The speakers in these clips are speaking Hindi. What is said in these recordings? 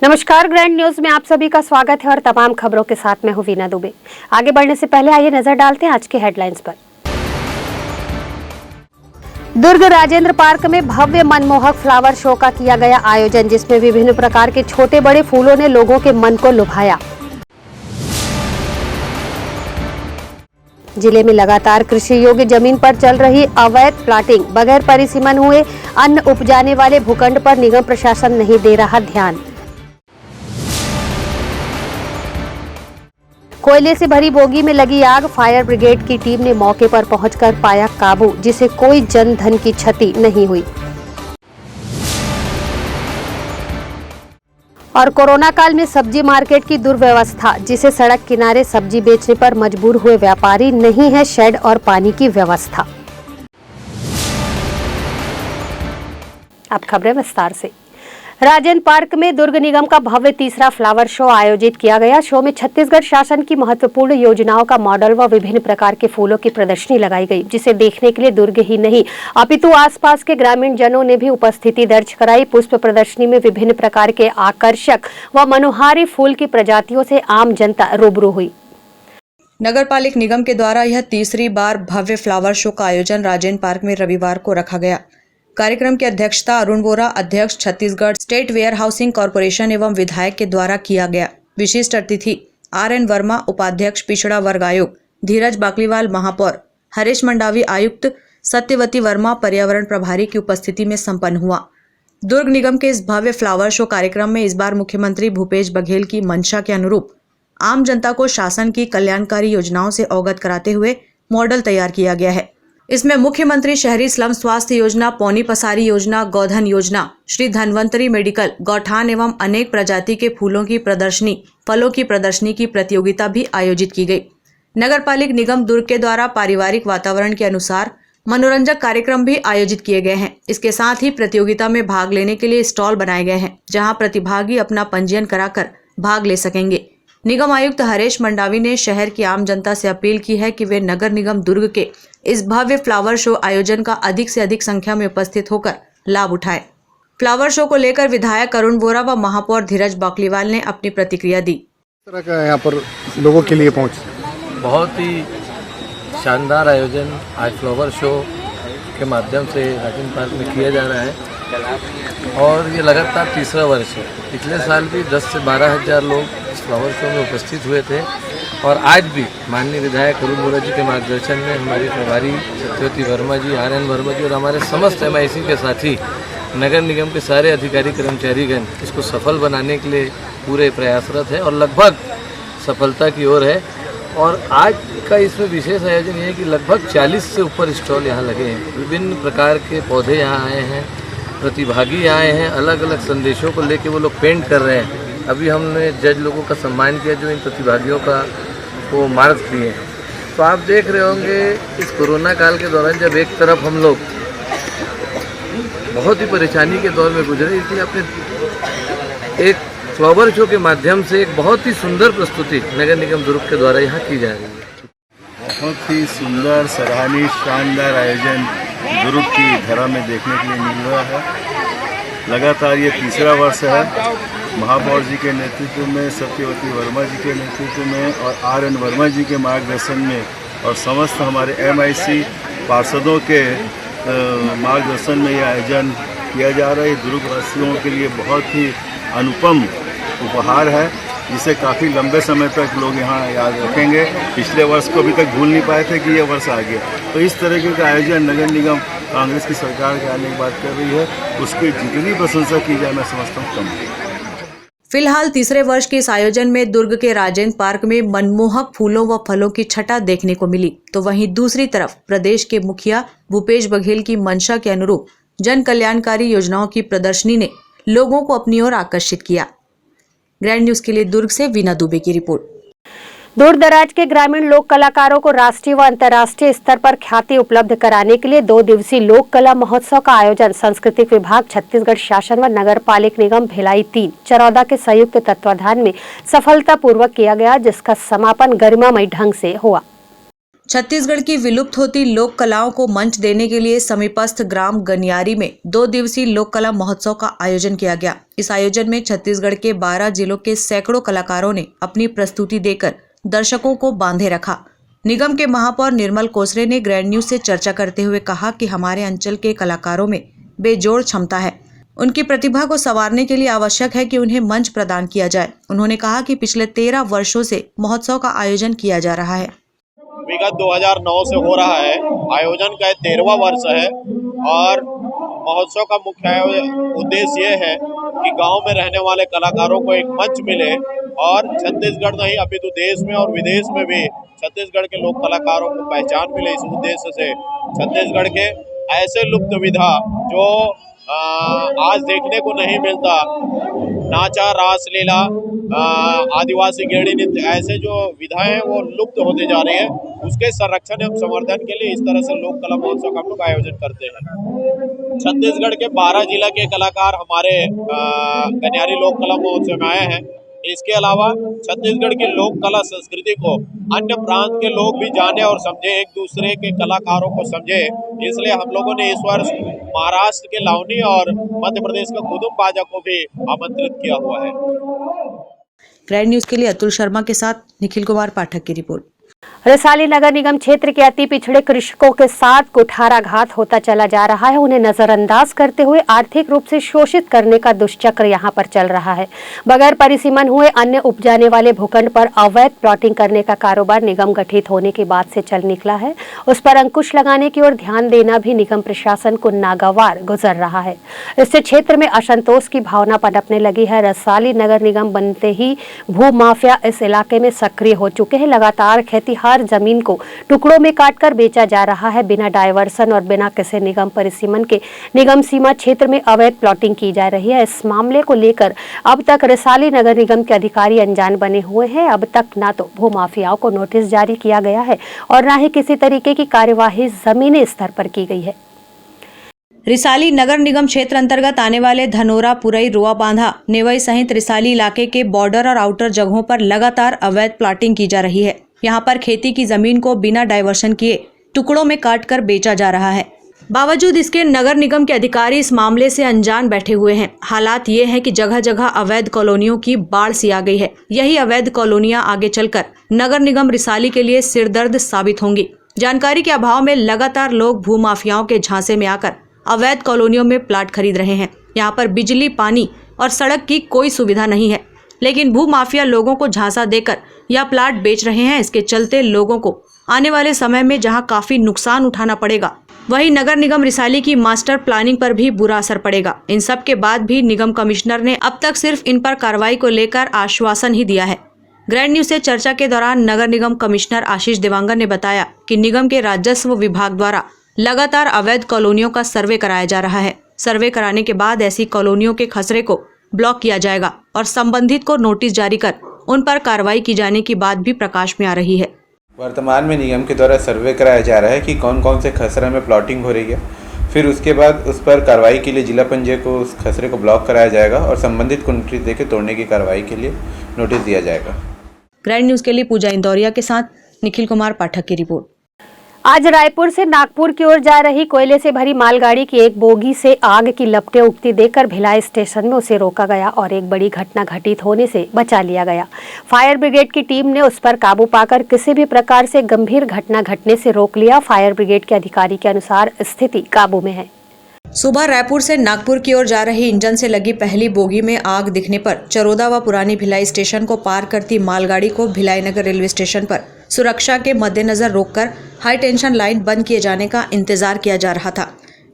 नमस्कार, ग्रैंड न्यूज में आप सभी का स्वागत है और तमाम खबरों के साथ मैं हूं वीना दुबे। आगे बढ़ने से पहले आइए नजर डालते हैं आज के हेडलाइंस पर। दुर्ग राजेंद्र पार्क में भव्य मनमोहक फ्लावर शो का किया गया आयोजन, जिसमें विभिन्न प्रकार के छोटे बड़े फूलों ने लोगों के मन को लुभाया। जिले में लगातार कृषि योग्य जमीन पर चल रही अवैध प्लाटिंग, बगैर परिसीमन हुए अन्न उपजाने वाले भूखंड पर निगम प्रशासन नहीं दे रहा ध्यान। कोयले से भरी बोगी में लगी आग, फायर ब्रिगेड की टीम ने मौके पर पहुंचकर पाया काबू, जिसे कोई जन धन की क्षति नहीं हुई। और कोरोना काल में सब्जी मार्केट की दुर्व्यवस्था, जिसे सड़क किनारे सब्जी बेचने पर मजबूर हुए व्यापारी, नहीं है शेड और पानी की व्यवस्था। अब खबरें विस्तार से। राजेंद्र पार्क में दुर्ग निगम का भव्य तीसरा फ्लावर शो आयोजित किया गया। शो में छत्तीसगढ़ शासन की महत्वपूर्ण योजनाओं का मॉडल व विभिन्न प्रकार के फूलों की प्रदर्शनी लगाई गई, जिसे देखने के लिए दुर्ग ही नहीं अपितु आसपास के ग्रामीण जनों ने भी उपस्थिति दर्ज कराई। पुष्प प्रदर्शनी में विभिन्न प्रकार के आकर्षक व मनोहारी फूल की प्रजातियों से आम जनता रूबरू हुई। नगर पालिक निगम के द्वारा यह तीसरी बार भव्य फ्लावर शो का आयोजन राजेंद्र पार्क में रविवार को रखा गया। कार्यक्रम की अध्यक्षता अरुण वोरा, अध्यक्ष Chhattisgarh state warehousing corporation एवं विधायक के द्वारा किया गया। विशिष्ट अतिथि RN वर्मा, उपाध्यक्ष पिछड़ा वर्ग आयोग, धीरज बाकलीवाल महापौर, हरीश मंडावी आयुक्त, सत्यवती वर्मा पर्यावरण प्रभारी की उपस्थिति में संपन्न हुआ। दुर्ग निगम के इस भव्य फ्लावर शो कार्यक्रम में इस बार मुख्यमंत्री भूपेश बघेल की मंशा के अनुरूप आम जनता को शासन की कल्याणकारी योजनाओं से अवगत कराते हुए मॉडल तैयार किया गया है। इसमें मुख्यमंत्री शहरी स्लम स्वास्थ्य योजना, पौनी पसारी योजना, गौधन योजना, श्री धन्वंतरी मेडिकल, गौठान एवं अनेक प्रजाति के फूलों की प्रदर्शनी, फलों की प्रदर्शनी की प्रतियोगिता भी आयोजित की गई। नगर पालिक निगम दुर्ग के द्वारा पारिवारिक वातावरण के अनुसार मनोरंजक कार्यक्रम भी आयोजित किए गए हैं। इसके साथ ही प्रतियोगिता में भाग लेने के लिए स्टॉल बनाए गए हैं, जहाँ प्रतिभागी अपना पंजीयन कराकर भाग ले सकेंगे। निगम आयुक्त हरीश मंडावी ने शहर की आम जनता से अपील की है कि वे नगर निगम दुर्ग के इस भव्य फ्लावर शो आयोजन का अधिक से अधिक संख्या में उपस्थित होकर लाभ उठाएं। फ्लावर शो को लेकर विधायक अरुण वोरा व महापौर धीरज बाकलीवाल ने अपनी प्रतिक्रिया दी। तरह का यहाँ पर लोगों के लिए पहुँच बहुत ही शानदार आयोजन आज फ्लावर शो के माध्यम से राजेंद्र पार्क में किया जा रहा है और ये लगातार तीसरा वर्ष है। पिछले साल भी 10 से 12 हज़ार लोग इस फ्लावर शो में उपस्थित हुए थे और आज भी माननीय विधायक अरुण वोरा जी के मार्गदर्शन में हमारी प्रभारी सत्यवती वर्मा जी, RN वर्मा जी और हमारे समस्त MIC के साथी नगर निगम के सारे अधिकारी कर्मचारीगण इसको सफल बनाने के लिए पूरे प्रयासरत है और लगभग सफलता की ओर है। और आज का इसमें विशेष आयोजन ये है कि लगभग 40 से ऊपर स्टॉल यहाँ लगे हैं। विभिन्न प्रकार के पौधे यहाँ आए हैं, प्रतिभागी आए हैं, अलग अलग संदेशों को लेके वो लोग पेंट कर रहे हैं। अभी हमने जज लोगों का सम्मान किया जो इन प्रतिभागियों का वो मार्क्स दिए। तो आप देख रहे होंगे इस कोरोना काल के दौरान जब एक तरफ हम लोग बहुत ही परेशानी के दौर में गुजरे, इसलिए अपने एक फ्लावर शो के माध्यम से एक बहुत ही सुंदर प्रस्तुति नगर निगम दुर्ग के द्वारा यहाँ की जा रही है। बहुत ही सुंदर, सराहनीय, शानदार आयोजन दुर्ग की धरा में देखने के लिए मिल रहा है। लगातार ये तीसरा वर्ष है। महापौर जी के नेतृत्व में, सत्यवती वर्मा जी के नेतृत्व में और RN वर्मा जी के मार्गदर्शन में और समस्त हमारे MIC पार्षदों के मार्गदर्शन में यह आयोजन किया जा रहा है। दुर्गवासियों के लिए बहुत ही अनुपम उपहार है, जिसे काफ़ी लंबे समय तक लोग यहाँ याद रखेंगे। पिछले वर्ष को अभी तक भूल नहीं पाए थे कि यह वर्ष आ गया। तो इस तरीके का आयोजन नगर निगम कांग्रेस की सरकार के आने की बात कर रही है, उसकी जितनी प्रशंसा की जाए मैं समझता हूँ कम है। फिलहाल तीसरे वर्ष के इस आयोजन में दुर्ग के राजेंद्र पार्क में मनमोहक फूलों व फलों की छटा देखने को मिली, तो वहीं दूसरी तरफ प्रदेश के मुखिया भूपेश बघेल की मंशा के अनुरूप जन कल्याणकारी योजनाओं की प्रदर्शनी ने लोगों को अपनी ओर आकर्षित किया। ग्रैंड न्यूज के लिए दुर्ग से वीना दुबे की रिपोर्ट। दूर दराज के ग्रामीण लोक कलाकारों को राष्ट्रीय व अंतर्राष्ट्रीय स्तर पर ख्याति उपलब्ध कराने के लिए 2 दिवसीय लोक कला महोत्सव का आयोजन सांस्कृतिक विभाग, छत्तीसगढ़ शासन व नगर पालिक निगम भिलाई 3 चरौदा के संयुक्त तत्वाधान में सफलतापूर्वक किया गया, जिसका समापन गरिमामय ढंग से हुआ। छत्तीसगढ़ की विलुप्त होती लोक कलाओं को मंच देने के लिए समीपस्थ ग्राम गनियारी में 2 दिवसीय लोक कला महोत्सव का आयोजन किया गया। इस आयोजन में छत्तीसगढ़ के 12 जिलों के सैकड़ों कलाकारों ने अपनी प्रस्तुति देकर दर्शकों को बांधे रखा। निगम के महापौर निर्मल कोसरे ने ग्रैंड न्यूज से चर्चा करते हुए कहा कि हमारे अंचल के कलाकारों में बेजोड़ क्षमता है। उनकी प्रतिभा को संवारने के लिए आवश्यक है कि उन्हें मंच प्रदान किया जाए। उन्होंने कहा कि पिछले 13 वर्षों से महोत्सव का आयोजन किया जा रहा है। विगत 2009 से हो रहा है। आयोजन का 13वां वर्ष है और महोत्सव का मुख्य उद्देश्य ये है कि गांव में रहने वाले कलाकारों को एक मंच मिले और छत्तीसगढ़ नहीं अपितु देश में और विदेश में भी छत्तीसगढ़ के लोक कलाकारों को पहचान मिले। इस उद्देश्य से छत्तीसगढ़ के ऐसे लुप्त विधा जो आज देखने को नहीं मिलता, नाचा, रासलीला, आदिवासी गेड़ी नृत्य, ऐसे जो विधाएं हैं वो लुप्त होते जा रही है। उसके संरक्षण एवं संवर्धन के लिए इस तरह से लोक कला महोत्सव का हम लोग आयोजन करते हैं। छत्तीसगढ़ के 12 जिला के कलाकार हमारे गनियारी लोक कला महोत्सव में आए हैं। इसके अलावा छत्तीसगढ़ की लोक कला संस्कृति को अन्य प्रांत के लोग भी जाने और समझे, एक दूसरे के कलाकारों को समझे, इसलिए हम लोगों ने इस वर्ष महाराष्ट्र के लावनी और मध्य प्रदेश के कुदुम बाजा को भी आमंत्रित किया हुआ है। ग्रैंड न्यूज के लिए अतुल शर्मा के साथ निखिल कुमार पाठक की रिपोर्ट। रसाली नगर निगम क्षेत्र के अति पिछड़े कृषकों के साथ कुठाराघात होता चला जा रहा है। उन्हें नजरअंदाज करते हुए आर्थिक रूप से शोषित करने का दुष्चक्र यहां पर चल रहा है। बगैर परिसीमन हुए अन्य उपजाने वाले भूखंड पर अवैध प्लॉटिंग करने का कारोबार निगम गठित होने के बाद से चल निकला है। उस पर अंकुश लगाने की ओर ध्यान देना भी निगम प्रशासन को नागवार गुजर रहा है। इससे क्षेत्र में असंतोष की भावना पनपने लगी है। रसाली नगर निगम बनते ही भू माफिया इस इलाके में सक्रिय हो चुके हैं। लगातार खेतीहार जमीन को टुकड़ों में काटकर बेचा जा रहा है। बिना डायवर्सन और बिना किसी निगम परिसीमन के निगम सीमा क्षेत्र में अवैध प्लॉटिंग की जा रही है। इस मामले को लेकर अब तक रसाली नगर निगम के अधिकारी अनजान बने हुए हैं। अब तक ना तो भू माफियाओं को नोटिस जारी किया गया है और न ही किसी तरीके की कार्यवाही जमीनी स्तर पर की गई है। रिसाली नगर निगम क्षेत्र अंतर्गत आने वाले धनोरा, पुरई, रुआ बांधा, नेवई सहित रिसाली इलाके के बॉर्डर और आउटर जगहों पर लगातार अवैध प्लॉटिंग की जा रही है। यहाँ पर खेती की जमीन को बिना डायवर्सन किए टुकड़ों में काटकर बेचा जा रहा है। बावजूद इसके नगर निगम के अधिकारी इस मामले से अनजान बैठे हुए हैं। हालात ये है कि जगह जगह अवैध कॉलोनियों की बाढ़ सी आ गई है। यही अवैध कॉलोनियां आगे चलकर नगर निगम रिसाली के लिए सिरदर्द साबित होंगी। जानकारी के अभाव में लगातार लोग भू माफियाओं के झांसे में आकर अवैध कॉलोनियों में प्लाट खरीद रहे हैं। यहाँ पर बिजली, पानी और सड़क की कोई सुविधा नहीं है, लेकिन भू माफिया लोगों को झांसा देकर यह प्लाट बेच रहे हैं। इसके चलते लोगों को आने वाले समय में जहां काफी नुकसान उठाना पड़ेगा, वहीं नगर निगम रिसाली की मास्टर प्लानिंग पर भी बुरा असर पड़ेगा। इन सब के बाद भी निगम कमिश्नर ने अब तक सिर्फ इन पर कार्रवाई को लेकर आश्वासन ही दिया है। ग्रैंड न्यूज से चर्चा के दौरान नगर निगम कमिश्नर आशीष देवांगन ने बताया कि निगम के राजस्व विभाग द्वारा लगातार अवैध कॉलोनियों का सर्वे कराया जा रहा है। सर्वे कराने के बाद ऐसी कॉलोनियों के खसरे को ब्लॉक किया जाएगा और संबंधित को नोटिस जारी कर उन पर कार्रवाई की जाने की बात भी प्रकाश में आ रही है। वर्तमान में निगम के द्वारा सर्वे कराया जा रहा है कि कौन कौन से खसरे में प्लॉटिंग हो रही है। फिर उसके बाद उस पर कार्रवाई के लिए जिला पंचायत को उस खसरे को ब्लॉक कराया जाएगा और संबंधित को नोटिस देकर तोड़ने की कार्रवाई के लिए नोटिस दिया जाएगा। ग्रैंड न्यूज के लिए पूजा इंदौरिया के साथ निखिल कुमार पाठक की रिपोर्ट। आज रायपुर से नागपुर की ओर जा रही कोयले से भरी मालगाड़ी की एक बोगी से आग की लपटें उठती देखकर भिलाई स्टेशन में उसे रोका गया और एक बड़ी घटना घटित होने से बचा लिया गया। फायर ब्रिगेड की टीम ने उस पर काबू पाकर किसी भी प्रकार से गंभीर घटना घटने से रोक लिया। फायर ब्रिगेड के अधिकारी के अनुसार स्थिति काबू में है। सुबह रायपुर से नागपुर की ओर जा रही इंजन से लगी पहली बोगी में आग दिखने पर चरोदा व पुरानी भिलाई स्टेशन को पार करती मालगाड़ी को भिलाई नगर रेलवे स्टेशन पर सुरक्षा के मद्देनजर रोककर हाई टेंशन लाइन बंद किए जाने का इंतजार किया जा रहा था।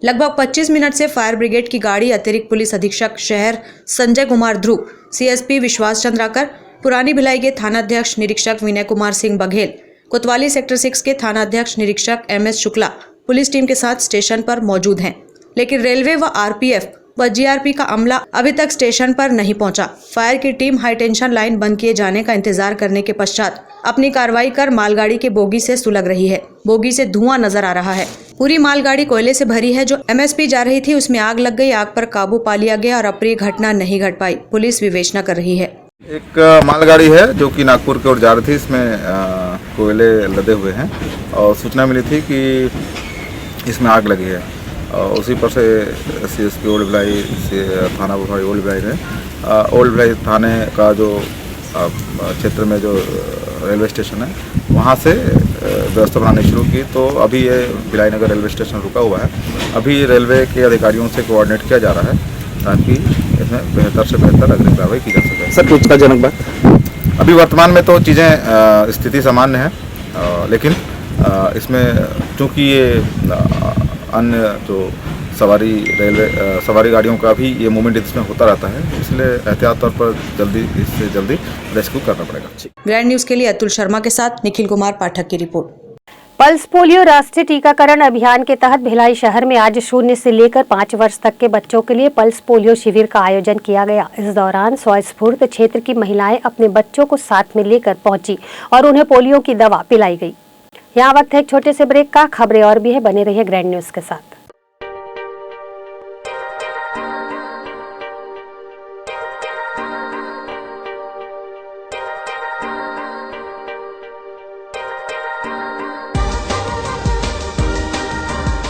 लगभग 25 मिनट से फायर ब्रिगेड की गाड़ी अतिरिक्त पुलिस अधीक्षक शहर संजय कुमार ध्रुव, सीएसपी विश्वास चंद्राकर, पुरानी भिलाई के थानाध्यक्ष निरीक्षक विनय कुमार सिंह बघेल, कोतवाली सेक्टर 6 के थानाध्यक्ष निरीक्षक MS शुक्ला पुलिस टीम के साथ स्टेशन पर मौजूद हैं। लेकिन रेलवे व RPF व GRP का अमला अभी तक स्टेशन पर नहीं पहुंचा। फायर की टीम हाई टेंशन लाइन बंद किए जाने का इंतजार करने के पश्चात अपनी कार्रवाई कर मालगाड़ी के बोगी से सुलग रही है। बोगी से धुआं नजर आ रहा है। पूरी मालगाड़ी कोयले से भरी है। जो MSP जा रही थी उसमें आग लग गई। आग पर काबू पा लिया गया और अप्रिय घटना नहीं घट पाई। पुलिस विवेचना कर रही है। एक मालगाड़ी है जो कि नागपुर की ओर जा रही थी। इसमें कोयले लदे हुए हैं और सूचना मिली थी कि इसमें आग लगी है। और उसी पर से CSP ओल्ड भिलाई से थाना प्रभारी ओल्ड भिलाई ने ओल्ड भिलाई थाने का जो क्षेत्र में जो रेलवे स्टेशन है वहाँ से व्यवस्था बनानी शुरू की। तो अभी ये भिलाई नगर रेलवे स्टेशन रुका हुआ है। अभी रेलवे के अधिकारियों से कोऑर्डिनेट किया जा रहा है ताकि इसमें बेहतर से बेहतर अग्रिम कार्रवाई की जा सके। सर कुछ का जनक बात अभी वर्तमान में तो चीज़ें स्थिति सामान्य है, लेकिन इसमें चूँकि ये अन्य जो सवारी गाड़ियों का भी ये मूवमेंट इसमें होता रहता है, इसलिए एहतियात तौर पर इससे जल्दी रेस्क्यू करना पड़ेगा। ग्रैंड न्यूज के लिए अतुल शर्मा के साथ निखिल कुमार पाठक की रिपोर्ट। पल्स पोलियो राष्ट्रीय टीकाकरण अभियान के तहत भिलाई शहर में आज 0 से लेकर 5 वर्ष तक के बच्चों के लिए पल्स पोलियो शिविर का आयोजन किया गया। इस दौरान स्वस्फूर्त क्षेत्र की महिलाएं अपने बच्चों को साथ में लेकर पहुंची और उन्हें पोलियो की दवा पिलाई गई। यहाँ वक्त है एक छोटे से ब्रेक का। खबरें और भी है, बने रहिए ग्रैंड न्यूज के साथ।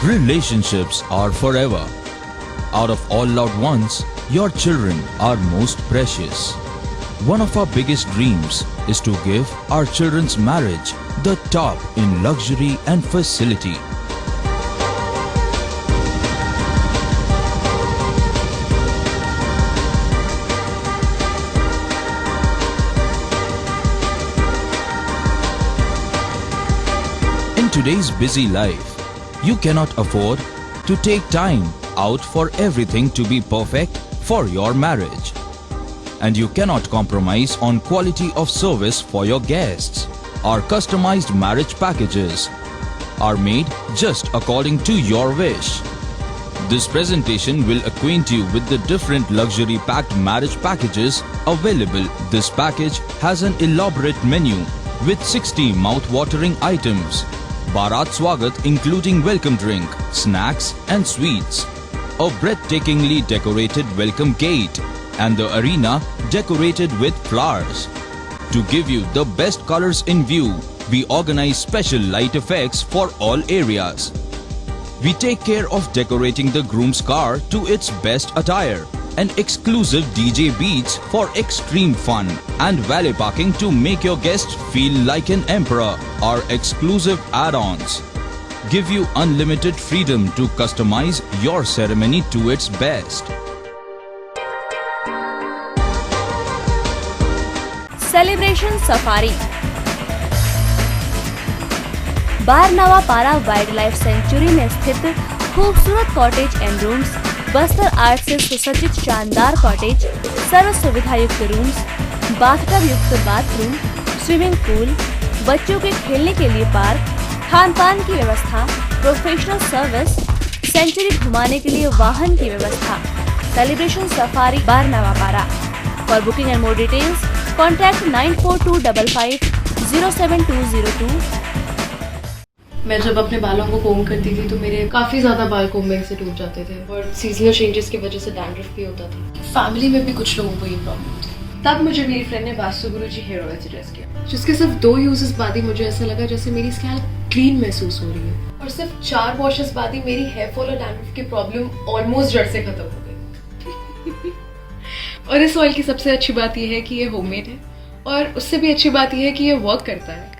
Relationships are forever. Out of all loved ones, your children are most precious. One of our biggest dreams is to give our children's marriage the top in luxury and facility. In today's busy life, you cannot afford to take time out for everything to be perfect for your marriage. And you cannot compromise on quality of service for your guests. Our customized marriage packages are made just according to your wish. This presentation will acquaint you with the different luxury packed marriage packages available. This package has an elaborate menu with 60 mouth-watering items. Bharat Swagat including welcome drink, snacks and sweets. A breathtakingly decorated welcome gate and the arena decorated with flowers. To give you the best colors in view, we organize special light effects for all areas. We take care of decorating the groom's car to its best attire. An exclusive DJ beats for extreme fun and valet parking to make your guests feel like an emperor. Our exclusive add-ons give you unlimited freedom to customize your ceremony to its best. Celebration Safari बारनावा पारा वाइल्ड लाइफ सेंचुरी में स्थित खूबसूरत cottage and rooms, Bastar art से सुसज्जित शानदार कॉटेज, सर्व सुविधा युक्त रूम्स, बाथटब युक्त बाथरूम, स्विमिंग पूल, बच्चों के खेलने के लिए पार्क, खान पान की व्यवस्था, प्रोफेशनल सर्विस, सेंचुरी घुमाने के लिए वाहन की व्यवस्था। सेलिब्रेशन सफारी बारनावा पारा। For booking and more details contact 9425072002। मैं जब अपने बालों को कोम करती थी तो मेरे काफ़ी ज़्यादा बाल कोम्बिंग से टूट जाते थे और सीजनल चेंजेस की वजह से डैंड्रफ भी होता था। फैमिली में भी कुछ लोगों को ये प्रॉब्लम थी। तब मुझे मेरी फ्रेंड ने वास्तु गुरुजी हेयर ऑयल सजेस्ट किया, जिसके सिर्फ 2 यूजेस बाद ही मुझे ऐसा लगा जैसे मेरी स्कैल्प क्लीन महसूस हो रही है और सिर्फ 4 वॉशेस बाद ही मेरी हेयर फॉल और डैंड्रफ की प्रॉब्लम ऑलमोस्ट जड़ से खत्म हो गई। और इस ऑयल की सबसे अच्छी बात यह है कि ये होममेड है और उससे भी अच्छी बात यह है कि ये वर्क करता है।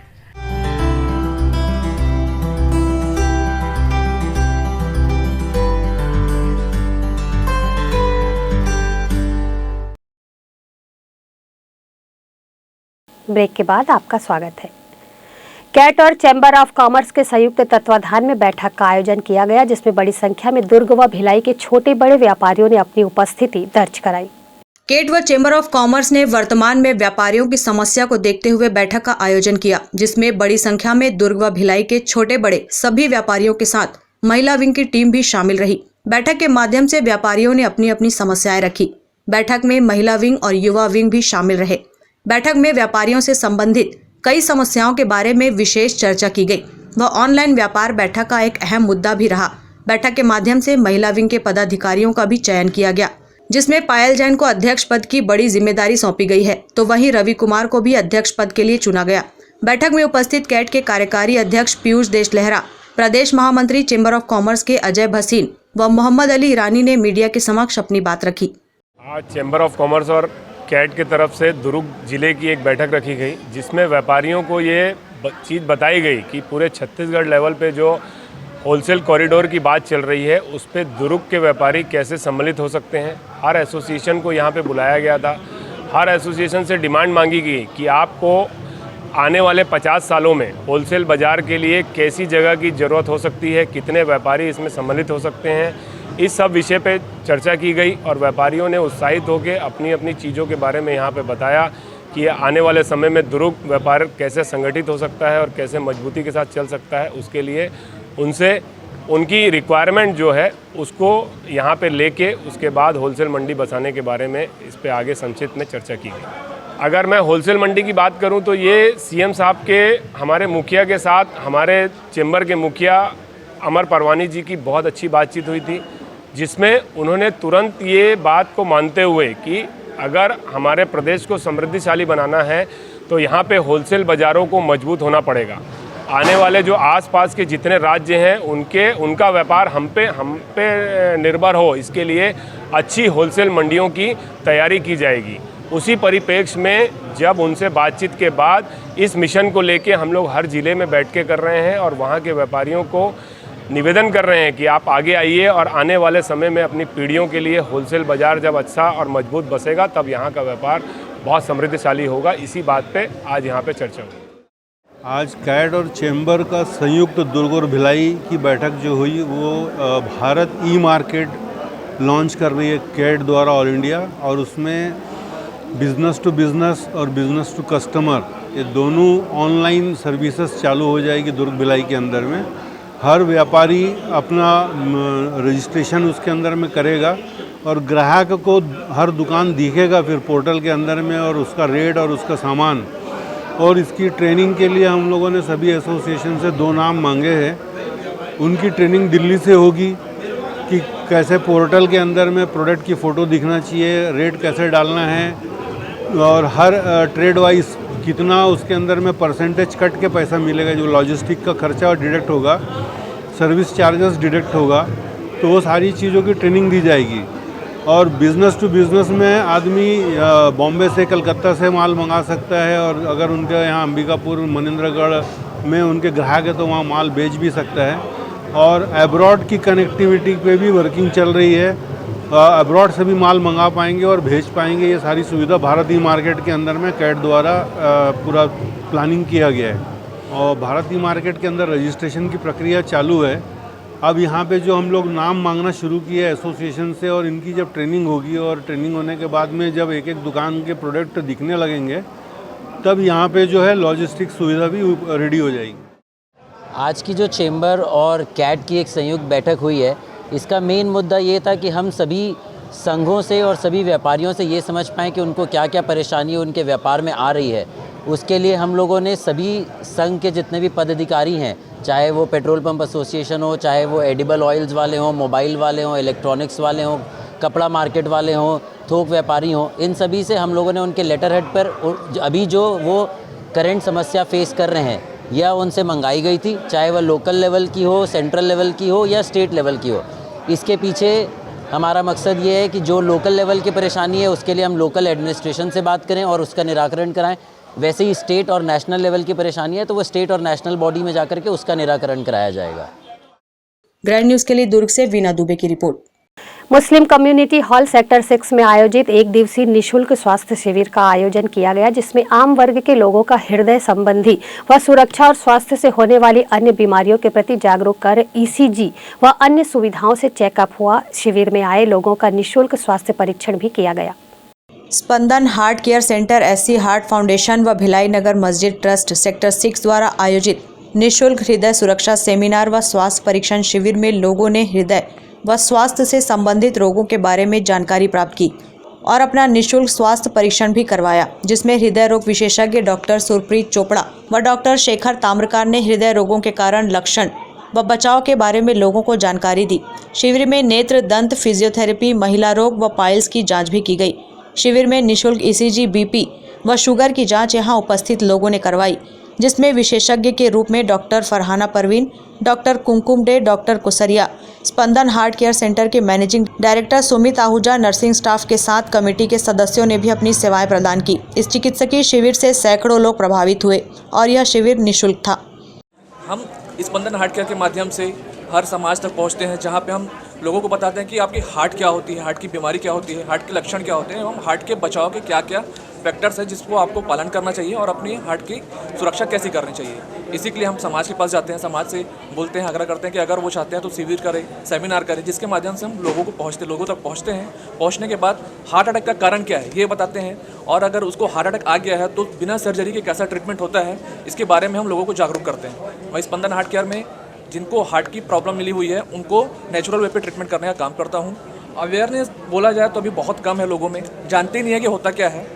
ब्रेक के बाद आपका स्वागत है। कैट और चैम्बर ऑफ कॉमर्स के संयुक्त तत्वाधान में बैठक का आयोजन किया गया, जिसमें बड़ी संख्या में दुर्ग व भिलाई के छोटे बड़े व्यापारियों ने अपनी उपस्थिति दर्ज कराई। कैट व चैम्बर ऑफ कॉमर्स ने वर्तमान में व्यापारियों की समस्या को देखते हुए बैठक का आयोजन किया, जिसमें बड़ी संख्या में दुर्ग व भिलाई के छोटे बड़े सभी व्यापारियों के साथ महिला विंग की टीम भी शामिल रही। बैठक के माध्यम से व्यापारियों ने अपनी अपनी समस्याएं रखी। बैठक में महिला विंग और युवा विंग भी शामिल रहे। बैठक में व्यापारियों से संबंधित कई समस्याओं के बारे में विशेष चर्चा की गई व ऑनलाइन व्यापार बैठक का एक अहम मुद्दा भी रहा। बैठक के माध्यम से महिला विंग के पदाधिकारियों का भी चयन किया गया। जिसमें पायल जैन को अध्यक्ष पद की बड़ी जिम्मेदारी सौंपी गई है, तो वहीं रवि कुमार को भी अध्यक्ष पद के लिए चुना गया। बैठक में उपस्थित कैट के कार्यकारी अध्यक्ष पीयूष देशलहरा, प्रदेश महामंत्री चेंबर ऑफ कॉमर्स के अजय भसीन व मोहम्मद अली ईरानी ने मीडिया के समक्ष अपनी बात रखी। आज चेंबर ऑफ कॉमर्स और कैट की तरफ से दुर्ग जिले की एक बैठक रखी गई, जिसमें व्यापारियों को ये चीज़ बताई गई कि पूरे छत्तीसगढ़ लेवल पे जो होलसेल कॉरिडोर की बात चल रही है, उस पे दुर्ग के व्यापारी कैसे सम्मिलित हो सकते हैं। हर एसोसिएशन को यहाँ पे बुलाया गया था। हर एसोसिएशन से डिमांड मांगी गई कि आपको आने वाले 50 सालों में होलसेल बाज़ार के लिए कैसी जगह की ज़रूरत हो सकती है, कितने व्यापारी इसमें सम्मिलित हो सकते हैं, इस सब विषय पे चर्चा की गई और व्यापारियों ने उत्साहित होकर अपनी अपनी चीज़ों के बारे में यहाँ पे बताया कि आने वाले समय में दुर्ग व्यापार कैसे संगठित हो सकता है और कैसे मजबूती के साथ चल सकता है। उसके लिए उनसे उनकी रिक्वायरमेंट जो है उसको यहाँ पे लेके उसके बाद होलसेल मंडी बसाने के बारे में इस पे आगे संक्षिप्त में चर्चा की गई। अगर मैं होलसेल मंडी की बात करूँ तो ये सीएम साहब के हमारे मुखिया के साथ हमारे चेंबर के मुखिया अमर परवानी जी की बहुत अच्छी बातचीत हुई थी, जिसमें उन्होंने तुरंत ये बात को मानते हुए कि अगर हमारे प्रदेश को समृद्धिशाली बनाना है तो यहाँ पे होलसेल बाज़ारों को मजबूत होना पड़ेगा। आने वाले जो आसपास के जितने राज्य हैं उनका व्यापार हम पे निर्भर हो, इसके लिए अच्छी होलसेल मंडियों की तैयारी की जाएगी। उसी परिप्रेक्ष्य में जब उनसे बातचीत के बाद इस मिशन को लेके हम लोग हर ज़िले में बैठ के कर रहे हैं और वहाँ के व्यापारियों को निवेदन कर रहे हैं कि आप आगे आइए और आने वाले समय में अपनी पीढ़ियों के लिए होलसेल बाज़ार जब अच्छा और मजबूत बसेगा तब यहाँ का व्यापार बहुत समृद्धशाली होगा। इसी बात पे आज यहाँ पे चर्चा हुई। आज कैट और चेंबर का संयुक्त दुर्ग और भिलाई की बैठक जो हुई वो भारत ई मार्केट लॉन्च कर रही है कैट द्वारा ऑल इंडिया, और उसमें बिज़नेस टू बिज़नेस और बिज़नेस टू कस्टमर ये दोनों ऑनलाइन सर्विसेज चालू हो जाएगी दुर्ग भिलाई के अंदर में। हर व्यापारी अपना रजिस्ट्रेशन उसके अंदर में करेगा और ग्राहक को हर दुकान दिखेगा फिर पोर्टल के अंदर में, और उसका रेट और उसका सामान। और इसकी ट्रेनिंग के लिए हम लोगों ने सभी एसोसिएशन से 2 नाम मांगे हैं। उनकी ट्रेनिंग दिल्ली से होगी कि कैसे पोर्टल के अंदर में प्रोडक्ट की फ़ोटो दिखना चाहिए, रेट कैसे डालना है, और हर ट्रेड वाइज कितना उसके अंदर में परसेंटेज कट के पैसा मिलेगा, जो लॉजिस्टिक का खर्चा डिडक्ट होगा, सर्विस चार्जेस डिडक्ट होगा, तो वो सारी चीज़ों की ट्रेनिंग दी जाएगी। और बिज़नेस टू बिज़नेस में आदमी बॉम्बे से कलकत्ता से माल मंगा सकता है, और अगर उनके यहाँ अंबिकापुर मनेंद्रगढ़ में उनके ग्राहक है तो वहाँ माल बेच भी सकता है। और अब्रॉड की कनेक्टिविटी पे भी वर्किंग चल रही है, अब्रॉड से भी माल मंगा पाएंगे और भेज पाएंगे। ये सारी सुविधा भारत ई मार्केट के अंदर में कैट द्वारा पूरा प्लानिंग किया गया है। और भारत ई मार्केट के अंदर रजिस्ट्रेशन की प्रक्रिया चालू है। अब यहाँ पे जो हम लोग नाम मांगना शुरू किए एसोसिएशन से, और इनकी जब ट्रेनिंग होगी और ट्रेनिंग होने के बाद में जब एक एक दुकान के प्रोडक्ट दिखने लगेंगे तब यहाँ पे जो है लॉजिस्टिक सुविधा भी रेडी हो जाएगी। आज की जो चेंबर और कैट की एक संयुक्त बैठक हुई है, इसका मेन मुद्दा ये था कि हम सभी संघों से और सभी व्यापारियों से ये समझ पाएँ कि उनको क्या क्या परेशानी उनके व्यापार में आ रही है। उसके लिए हम लोगों ने सभी संघ के जितने भी पदाधिकारी हैं, चाहे वो पेट्रोल पंप एसोसिएशन हो, चाहे वो एडिबल ऑयल्स वाले हों, मोबाइल वाले हों, इलेक्ट्रॉनिक्स वाले हों, कपड़ा मार्केट वाले हों, थोक व्यापारी हों, इन सभी से हम लोगों ने उनके लेटर हेड पर अभी जो वो करंट समस्या फेस कर रहे हैं या उनसे मंगाई गई थी, चाहे वह लोकल लेवल की हो, सेंट्रल लेवल की हो या स्टेट लेवल की हो। इसके पीछे हमारा मकसद ये है कि जो लोकल लेवल की परेशानी है उसके लिए हम लोकल एडमिनिस्ट्रेशन से बात करें और उसका निराकरण कराएं। वैसे ही स्टेट और नेशनल लेवल की परेशानी है तो वो स्टेट और नेशनल बॉडी में जाकर के उसका निराकरण कराया जाएगा। ग्रैंड न्यूज़ के लिए दुर्ग से वीना दुबे की report. Muslim community hall sector 6 में आयोजित 1 दिवसीय निशुल्क स्वास्थ्य शिविर का आयोजन किया गया, जिसमें आम वर्ग के लोगों का हृदय संबंधी व सुरक्षा और स्वास्थ्य से होने वाली अन्य बीमारियों के प्रति जागरूक कर ईसीजी व अन्य सुविधाओं से चेकअप हुआ। शिविर में आए लोगों का निःशुल्क स्वास्थ्य परीक्षण भी किया गया। Spandan heart care centre, SC heart foundation व भिलाई नगर मस्जिद ट्रस्ट सेक्टर 6 द्वारा आयोजित निःशुल्क हृदय सुरक्षा सेमिनार व स्वास्थ्य परीक्षण शिविर में लोगों ने हृदय व स्वास्थ्य से संबंधित रोगों के बारे में जानकारी प्राप्त की और अपना निःशुल्क स्वास्थ्य परीक्षण भी करवाया, जिसमें हृदय रोग विशेषज्ञ डॉक्टर सुरप्रीत चोपड़ा व डॉक्टर शेखर ताम्रकार ने हृदय रोगों के कारण, लक्षण व बचाव के बारे में लोगों को जानकारी दी। शिविर में नेत्र, दंत, फिजियोथेरेपी, महिला रोग व पाइल्स की जांच भी की गई। शिविर में निःशुल्क ईसीजी, बीपी व शुगर की जांच यहां उपस्थित लोगों ने करवाई, जिसमें विशेषज्ञ के रूप में डॉक्टर फरहाना परवीन, डॉक्टर कुमकुम डे, डॉक्टर कुसरिया, स्पंदन हार्ट केयर सेंटर के managing director Sumit Ahuja, nursing staff के साथ कमेटी के सदस्यों ने भी अपनी सेवाएं प्रदान की। इस चिकित्सकीय शिविर से सैकड़ों लोग प्रभावित हुए और यह शिविर निःशुल्क था। हम स्पंदन हार्ट केयर के माध्यम से हर समाज तक पहुंचते हैं, जहां पे हम लोगों को बताते हैं कि आपकी हार्ट क्या होती है, हार्ट की बीमारी क्या होती है, हार्ट के लक्षण क्या होते हैं एवं हार्ट के बचाव के क्या क्या फैक्टर्स हैं जिसको आपको पालन करना चाहिए और अपनी हार्ट की सुरक्षा कैसे करनी चाहिए। इसी के लिए हम समाज के पास जाते हैं, समाज से बोलते हैं, आग्रह करते हैं कि अगर वो चाहते हैं तो शिविर करें, सेमिनार करें, जिसके माध्यम से हम लोगों तक पहुँचते हैं। पहुँचने के बाद हार्ट अटैक का कारण क्या है ये बताते हैं और अगर उसको हार्ट अटैक आ गया है तो बिना सर्जरी के कैसा ट्रीटमेंट होता है इसके बारे में हम लोगों को जागरूक करते हैं। मैं स्पंदन हार्ट केयर में जिनको हार्ट की प्रॉब्लम मिली हुई है उनको नेचुरल वे पे ट्रीटमेंट करने का काम करता हूँ। अवेयरनेस बोला जाए तो अभी बहुत कम है, लोगों में जानते नहीं है कि होता क्या है।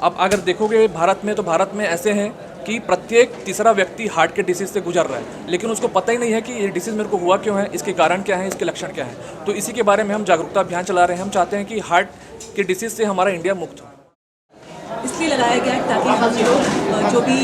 अब अगर देखोगे भारत में तो भारत में ऐसे हैं कि प्रत्येक तीसरा व्यक्ति हार्ट के डिसीज़ से गुजर रहा है, लेकिन उसको पता ही नहीं है कि ये डिसीज़ मेरे को हुआ क्यों है, इसके कारण क्या है, इसके लक्षण क्या है। तो इसी के बारे में हम जागरूकता अभियान चला रहे हैं। हम चाहते हैं कि हार्ट के डिसीज़ से हमारा इंडिया मुक्त हो। इसलिए लगाया गया है ताकि हम लोग जो भी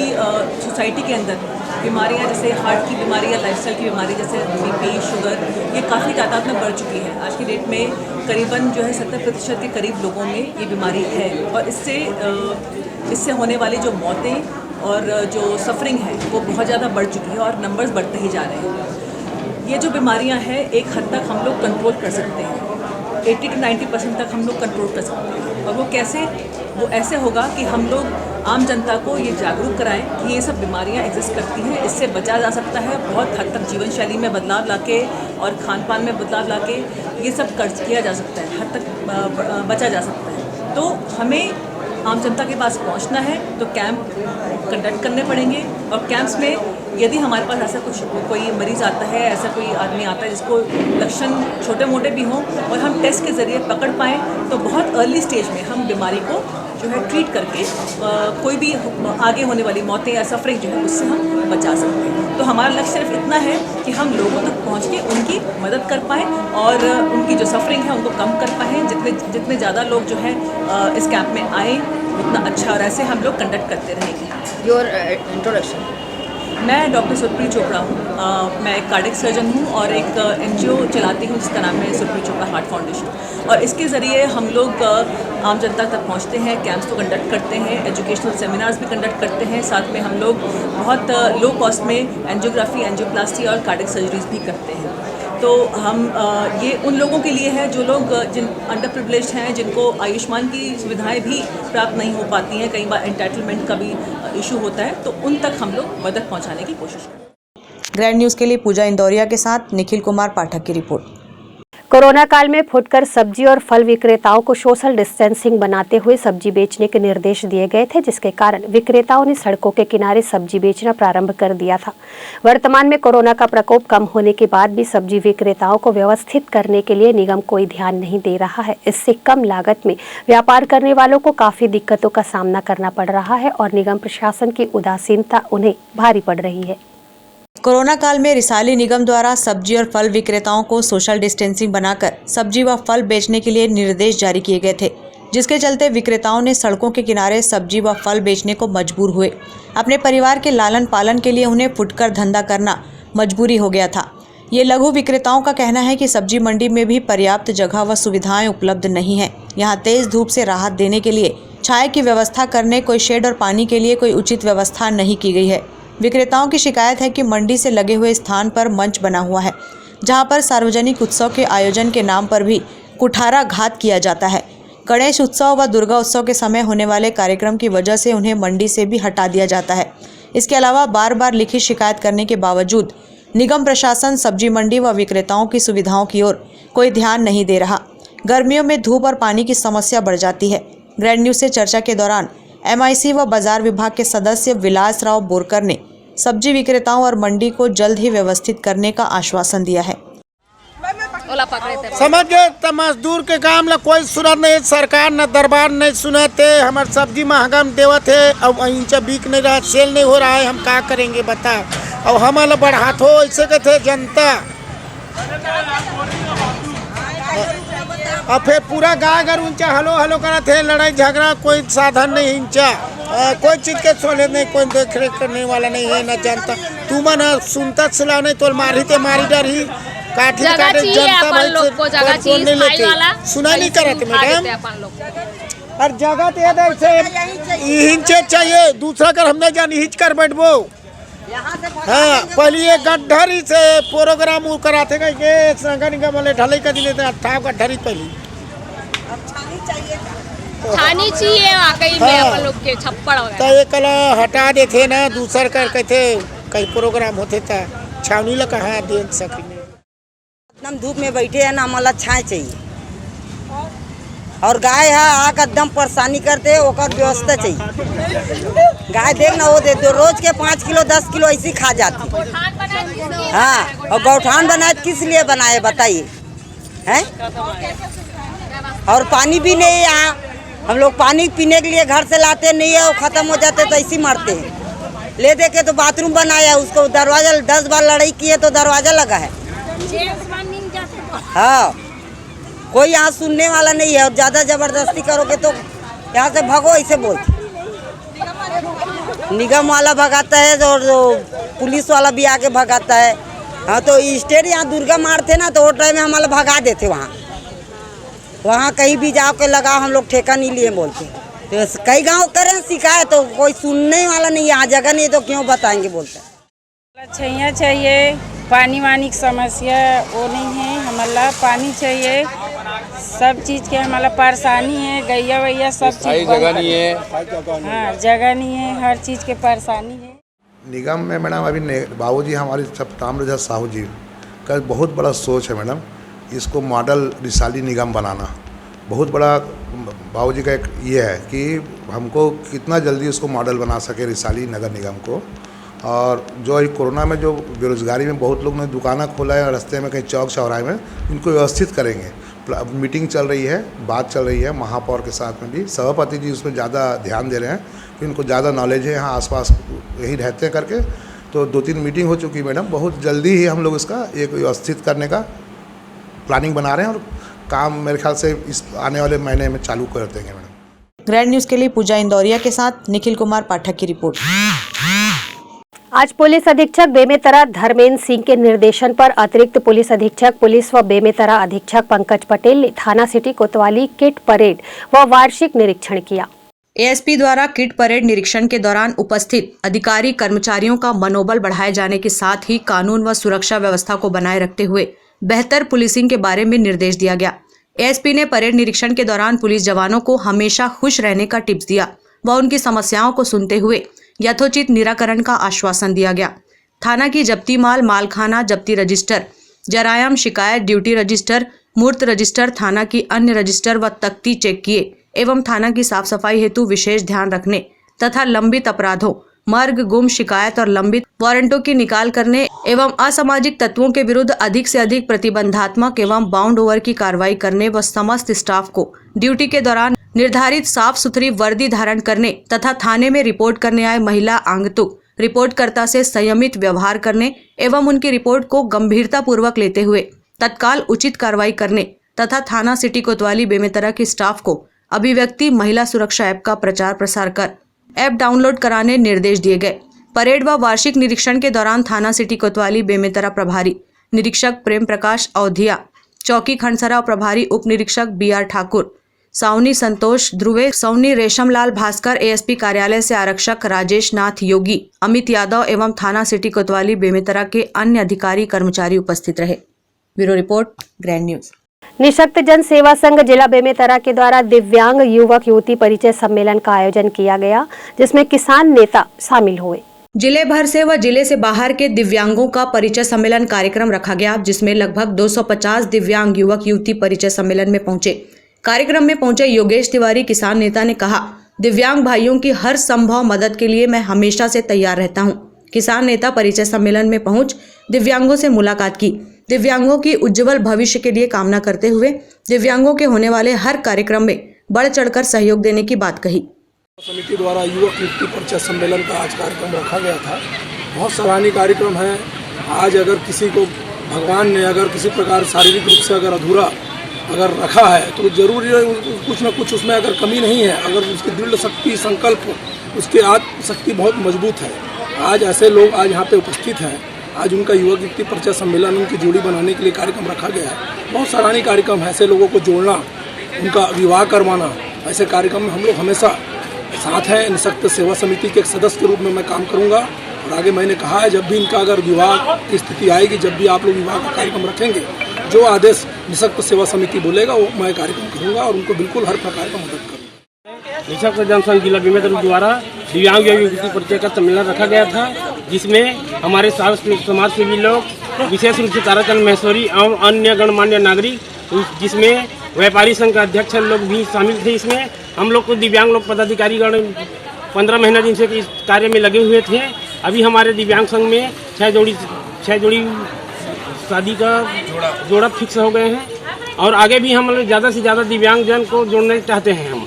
सोसाइटी के अंदर बीमारियां जैसे हार्ट की बीमारी या लाइफस्टाइल की बीमारी जैसे बीपी, शुगर, ये काफ़ी तादाद में बढ़ चुकी है। आज की डेट में करीबन जो है 70% के करीब लोगों में ये बीमारी है और इससे होने वाली जो मौतें और जो सफरिंग है वो बहुत ज़्यादा बढ़ चुकी है और नंबर्स बढ़ते ही जा रहे हैं। ये जो बीमारियां हैं एक हद तक हम लोग कंट्रोल कर सकते हैं, 80 to 90% तक हम लोग कंट्रोल कर सकते हैं। और वो कैसे? वो ऐसे होगा कि हम लोग आम जनता को ये जागरूक कराएं कि ये सब बीमारियां एग्जिस्ट करती हैं, इससे बचा जा सकता है। बहुत हद तक जीवन शैली में बदलाव लाके और खान पान में बदलाव लाके ये सब किया जा सकता है, हद तक बचा जा सकता है। तो हमें आम जनता के पास पहुंचना है तो कैंप कंडक्ट करने पड़ेंगे और कैंप्स में यदि हमारे पास ऐसा कोई मरीज़ आता है, ऐसा कोई आदमी आता है जिसको लक्षण छोटे मोटे भी हों और हम टेस्ट के ज़रिए पकड़ पाएँ तो बहुत अर्ली स्टेज में हम बीमारी को जो है ट्रीट करके कोई भी आगे होने वाली मौतें या सफरिंग जो है उससे हम बचा सकते हैं। तो हमारा लक्ष्य सिर्फ इतना है कि हम लोगों तक पहुंच के उनकी मदद कर पाएँ और उनकी जो सफरिंग है उनको कम कर पाएँ। जितने ज़्यादा लोग जो है इस कैंप में आएँ उतना अच्छा, और ऐसे हम लोग कंडक्ट करते रहेंगे। Your introduction. मैं डॉक्टर सुरप्रीत चोपड़ा हूँ। मैं एक कार्डियक सर्जन हूँ और एक NGO चलाती हूँ जिसका नाम है सुरप्रीत चोपड़ा हार्ट फाउंडेशन। और इसके ज़रिए हम लोग आम जनता तक पहुँचते हैं, कैंप्स को कंडक्ट करते हैं, एजुकेशनल सेमिनार्स भी कंडक्ट करते हैं। साथ में हम लोग बहुत लो कॉस्ट में एंजियोग्राफी, एंजियोप्लास्टी और कार्डियक सर्जरीज भी करते हैं। तो हम ये उन लोगों के लिए है जो लोग जिन अंडर प्रिविलेज्ड हैं, जिनको आयुष्मान की सुविधाएं भी प्राप्त नहीं हो पाती हैं, कई बार एंटाइटलमेंट का भी इशू होता है, तो उन तक हम लोग मदद पहुंचाने की कोशिश करें। ग्रैंड न्यूज़ के लिए पूजा इंदौरिया के साथ निखिल कुमार पाठक की रिपोर्ट। कोरोना काल में फुटकर सब्जी और फल विक्रेताओं को सोशल डिस्टेंसिंग बनाते हुए सब्जी बेचने के निर्देश दिए गए थे, जिसके कारण विक्रेताओं ने सड़कों के किनारे सब्जी बेचना प्रारंभ कर दिया था। वर्तमान में कोरोना का प्रकोप कम होने के बाद भी सब्जी विक्रेताओं को व्यवस्थित करने के लिए निगम कोई ध्यान नहीं दे रहा है। इससे कम लागत में व्यापार करने वालों को काफी दिक्कतों का सामना करना पड़ रहा है और निगम प्रशासन की उदासीनता उन्हें भारी पड़ रही है। कोरोना काल में रिसाली निगम द्वारा सब्जी और फल विक्रेताओं को सोशल डिस्टेंसिंग बनाकर सब्जी व फल बेचने के लिए निर्देश जारी किए गए थे, जिसके चलते विक्रेताओं ने सड़कों के किनारे सब्जी व फल बेचने को मजबूर हुए। अपने परिवार के लालन पालन के लिए उन्हें फुटकर धंधा करना मजबूरी हो गया था। ये लघु विक्रेताओं का कहना है कि सब्जी मंडी में भी पर्याप्त जगह व सुविधाएं उपलब्ध नहीं है। यहाँ तेज धूप से राहत देने के लिए छाया की व्यवस्था करने, कोई शेड और पानी के लिए कोई उचित व्यवस्था नहीं की गई है। विक्रेताओं की शिकायत है कि मंडी से लगे हुए स्थान पर मंच बना हुआ है, जहां पर सार्वजनिक उत्सव के आयोजन के नाम पर भी कुठाराघात किया जाता है। गणेश उत्सव व दुर्गा उत्सव के समय होने वाले कार्यक्रम की वजह से उन्हें मंडी से भी हटा दिया जाता है। इसके अलावा बार बार लिखित शिकायत करने के बावजूद निगम प्रशासन सब्जी मंडी व विक्रेताओं की सुविधाओं की ओर कोई ध्यान नहीं दे रहा। गर्मियों में धूप और पानी की समस्या बढ़ जाती है। ग्रैंड न्यूज़ से चर्चा के दौरान MIC व बाजार विभाग के सदस्य विलास राव बोरकर ने सब्जी विक्रेताओं और मंडी को जल्द ही व्यवस्थित करने का आश्वासन दिया है। समझ गए तो मजदूर के काम ला कोई सुनत नहीं, सरकार न दरबार नहीं सुनते। हमारे सब्जी महंगा में देवत है, अब इंचा बिक नहीं रहा, सेल नहीं हो रहा है, हम क्या करेंगे बता। और हमारा बढ़ात हो ऐसे कहते जनता। और फिर पूरा गाय घर ऊंचा हलो हलो करा थे, लड़ाई झगड़ा कोई साधन नहीं इंचा, कोई चीज के सोले नहीं, कोई देख रेख करने वाला नहीं है, न जानता। तू मन सुनता सुला नहीं तो मारी ते मारी डर ही काठी काटे जनता भाई से नहीं लेते, सुना नहीं करते मैडम। और जगह तो ऐसे हिंचे चाहिए, दूसरा कर हमने जान हिंच कर बैठबो। हाँ पहले ये गड्ढरी से प्रोग्राम कराते गए संगा निगम वाले ढलाई कर दिए थे, 18 गड्ढरी पहले छानी चाहिए वाकई में अपन लोग के छप्पड़ वगैरह। तो ये कल हटा देते ना, दूसर कर कहते कई प्रोग्राम होते था, छावनी लगा कहाँ दे सके। एकदम धूप में बैठे हैं ना, हमारा छाए चाहिए। और गाय है आकर एकदम परेशानी करते, ओकर व्यवस्था चाहिए। गाय देख ना वो दे दो रोज के 5 किलो 10 किलो ऐसी खा जाती। हाँ और गौठान बनाए किस लिए बनाए बताइए हैं? और पानी भी नहीं है यहाँ, हम लोग पानी पीने के लिए घर से लाते नहीं है, वो खत्म हो जाते तो ऐसे मरते हैं। ले दे के तो बाथरूम बनाया, उसको दरवाजा 10 बार लड़ाई किए तो दरवाजा लगा है। हाँ कोई यहाँ सुनने वाला नहीं है, और ज़्यादा ज़बरदस्ती करोगे तो यहाँ से भागो ऐसे बोलते। निगम वाला भगाता है और पुलिस वाला भी आके भगाता है। हाँ तो स्टेट यहाँ दुर्गा मारते ना तो वो टाइम में हमारा भगा देते, वहाँ कहीं भी जाओ के लगा हम लोग ठेका नहीं लिए बोलते। तो कई गांव करें शिकायत तो कोई सुनने वाला नहीं, यहाँ जगह नहीं तो क्यों बताएंगे बोलते। छैया चाहिए, पानी वानी की समस्या वो नहीं है, हमारा पानी चाहिए, सब चीज़ के हमारा परेशानी है, गैया वैया सब चीज़ जगह नहीं है। हाँ जगह नहीं है, हर चीज़ के परेशानी है। निगम में मैडम अभी बाबूजी हमारी सब ताम्रध्वज साहू जी का बहुत बड़ा सोच है मैडम, इसको मॉडल रिसाली निगम बनाना। बहुत बड़ा बाबूजी का एक ये है कि हमको कितना जल्दी उसको मॉडल बना सके रिसाली नगर निगम को। और जो कोरोना में जो बेरोजगारी में बहुत लोग ने दुकाना खोला है रास्ते में कहीं चौक चौराहे में, इनको व्यवस्थित करेंगे। मीटिंग चल रही है, बात चल रही है महापौर के साथ में भी, सभापति जी उसमें ज़्यादा ध्यान दे रहे हैं कि इनको ज़्यादा नॉलेज है, यहाँ आसपास यही रहते हैं करके। तो 2-3 मीटिंग हो चुकी मैडम, बहुत जल्दी ही हम लोग इसका एक व्यवस्थित करने का प्लानिंग बना रहे हैं और काम मेरे ख्याल से इस आने वाले महीने में चालू कर देंगे मैडम। ग्रैंड न्यूज़ के लिए पूजा इंदौरिया के साथ निखिल कुमार पाठक की रिपोर्ट। आज पुलिस अधीक्षक बेमेतरा धर्मेंद्र सिंह के निर्देशन पर अतिरिक्त पुलिस अधीक्षक पुलिस व बेमेतरा अधीक्षक पंकज पटेल ने थाना सिटी कोतवाली किट परेड व वार्षिक निरीक्षण किया। एएसपी द्वारा किट परेड निरीक्षण के दौरान उपस्थित अधिकारी कर्मचारियों का मनोबल बढ़ाए जाने के साथ ही कानून व सुरक्षा व्यवस्था को बनाए रखते हुए बेहतर पुलिसिंग के बारे में निर्देश दिया गया। एएसपी ने परेड निरीक्षण के दौरान पुलिस जवानों को हमेशा खुश रहने का टिप्स दिया व उनकी समस्याओं को सुनते हुए यथोचित निराकरण का आश्वासन दिया गया। थाना की जब्ती माल, मालखाना जब्ती रजिस्टर, जरायाम शिकायत ड्यूटी रजिस्टर, मूर्त रजिस्टर, थाना की अन्य रजिस्टर व तख्ती चेक किए एवं थाना की साफ सफाई हेतु विशेष ध्यान रखने तथा लंबित अपराधों, मर्ग, गुम, शिकायत और लंबित वारंटों की निकाल करने एवं असामाजिक तत्वों के विरुद्ध अधिक से अधिक प्रतिबंधात्मक एवं बाउंड ओवर की कार्रवाई करने व समस्त स्टाफ को ड्यूटी के दौरान निर्धारित साफ सुथरी वर्दी धारण करने तथा थाने में रिपोर्ट करने आए महिला आगंतुक रिपोर्टकर्ता से संयमित व्यवहार करने एवं उनकी रिपोर्ट को गंभीरता पूर्वक लेते हुए तत्काल उचित कार्रवाई करने तथा थाना सिटी कोतवाली बेमेतरा की स्टाफ को अभिव्यक्ति महिला सुरक्षा ऐप का प्रचार प्रसार कर ऐप डाउनलोड कराने निर्देश दिए गए। परेड व वार्षिक निरीक्षण के दौरान थाना सिटी कोतवाली बेमेतरा प्रभारी निरीक्षक प्रेम प्रकाश अवधिया, चौकी खंडसरा प्रभारी उप निरीक्षक BR ठाकुर, सावनी संतोष ध्रुवे, सावनी रेशमलाल भास्कर, एएसपी कार्यालय से आरक्षक राजेश नाथ योगी, अमित यादव एवं थाना सिटी कोतवाली बेमेतरा के अन्य अधिकारी कर्मचारी उपस्थित रहे। Bureau report, grand news. निःशक्त जन सेवा संघ जिला बेमेतरा के द्वारा दिव्यांग युवक युवती परिचय सम्मेलन का आयोजन किया गया, जिसमें किसान नेता शामिल हुए। जिले भर से व जिले से बाहर के दिव्यांगों का परिचय सम्मेलन कार्यक्रम रखा गया, जिसमें लगभग 250 दिव्यांग युवक युवती परिचय सम्मेलन में पहुंचे। कार्यक्रम में पहुंचे योगेश तिवारी किसान नेता ने कहा, दिव्यांग भाइयों की हर संभव मदद के लिए मैं हमेशा से तैयार रहता हूं। किसान नेता परिचय सम्मेलन में पहुंच दिव्यांगों से मुलाकात की, दिव्यांगों की उज्जवल भविष्य के लिए कामना करते हुए दिव्यांगों के होने वाले हर कार्यक्रम में बढ़ चढ़कर सहयोग देने की बात कही। समिति द्वारा युवक युवती परिचय सम्मेलन का आज कार्यक्रम रखा गया था बहुत सराहनीय कार्यक्रम है। आज अगर किसी को भगवान ने अगर किसी प्रकार शारीरिक रूप से अगर अधूरा अगर रखा है तो जरूर कुछ न कुछ उसमें अगर कमी नहीं है, अगर उसकी दृढ़ शक्ति संकल्प उसकी आत्मशक्ति बहुत मजबूत है। आज ऐसे लोग आज यहाँ पे उपस्थित हैं। आज उनका युवा कीर्ति परिचय सम्मेलन उनकी जोड़ी बनाने के लिए कार्यक्रम रखा गया है। बहुत सराहनीय कार्यक्रम है। ऐसे लोगों को जोड़ना, उनका विवाह करवाना, ऐसे कार्यक्रम में हम लोग हमेशा साथ हैं। निःशक्त सेवा समिति के एक सदस्य के रूप में मैं काम करूंगा और आगे मैंने कहा है जब भी इनका अगर विवाह की स्थिति आएगी, जब भी आप लोग विवाह का कार्यक्रम रखेंगे, जो आदेश निःशक्त सेवा समिति बोलेगा वो मैं कार्यक्रम करूंगा और उनको बिल्कुल हर प्रकार का मदद करूंगा। निःशक्त जनसंघ जिला बीमेदल द्वारा दिव्यांग युवा परिचय का सम्मेलन रखा गया था, जिसमें हमारे समाज सेवी लोग विशेष रूप से ताराचंद महेश्वरी एवं अन्य गणमान्य नागरिक, जिसमें व्यापारी संघ का अध्यक्ष लोग भी शामिल थे। इसमें हम लोग को दिव्यांग लोग पदाधिकारीगण 15 महीना दिन से इस कार्य में लगे हुए थे। अभी हमारे दिव्यांग संघ में 6 जोड़ी शादी का जोड़ा फिक्स हो गए हैं और आगे भी हम लोग ज़्यादा से ज़्यादा दिव्यांग जन को जोड़ना चाहते हैं हम।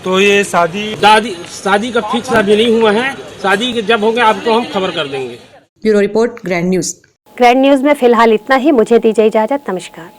तो ये शादी का फिक्स अभी नहीं हुआ है, शादी जब होगा आपको हम खबर कर देंगे। Bureau report, grand news. Grand news में फिलहाल इतना ही। मुझे दीजिए इजाजत। नमस्कार।